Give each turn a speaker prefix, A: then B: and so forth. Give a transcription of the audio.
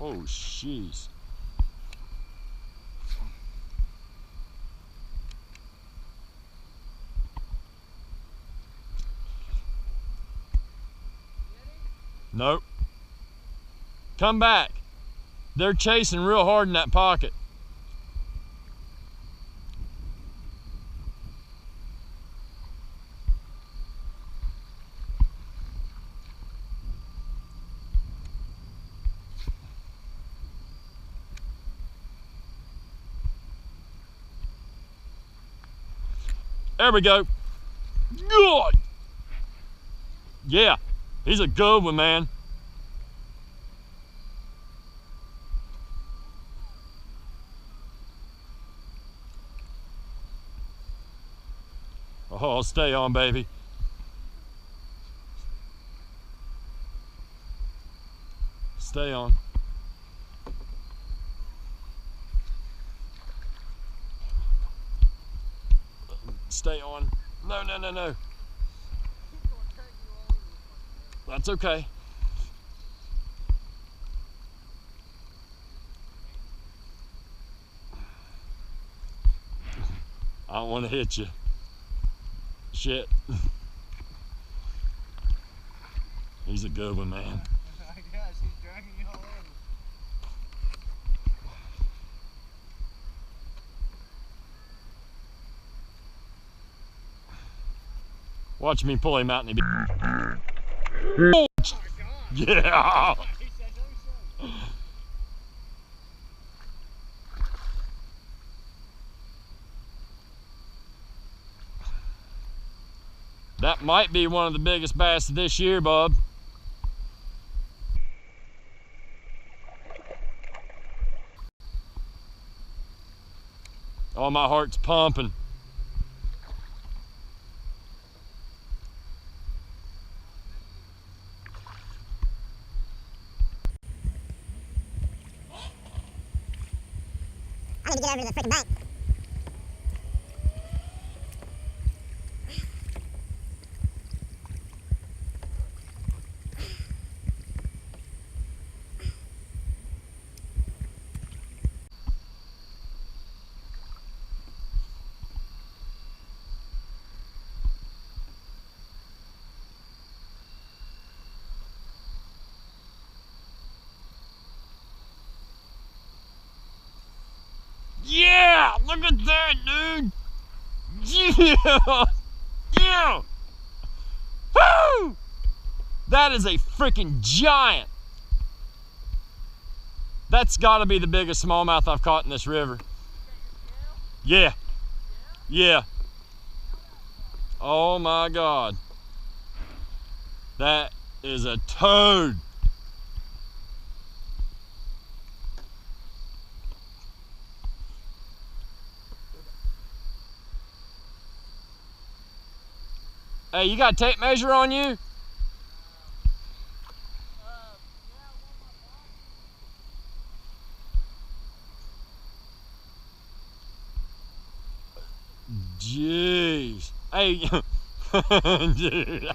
A: Oh, jeez. Nope. Come back. They're chasing real hard in that pocket. There we go. Good. Yeah, he's a good one, man. Oh, stay on, baby. Stay on. Stay on. No, no, no, no. That's okay. I don't want to hit you. Shit. He's a good one, man.
B: I guess he's dragging you all over.
A: Watch me pull him out and he be.
B: Oh
A: Yeah.
B: He said no, so.
A: That might be one of the biggest bass this year, bub. Oh, my heart's pumping.
C: I need to get over to the freaking bank.
A: Yeah, look at that, dude. Yeah, yeah. Woo! That is a freaking giant. That's got to be the biggest smallmouth I've caught in this river. Yeah, yeah. Oh my God. That is a toad. Hey, you got a tape measure on you? Jeez. Hey, dude.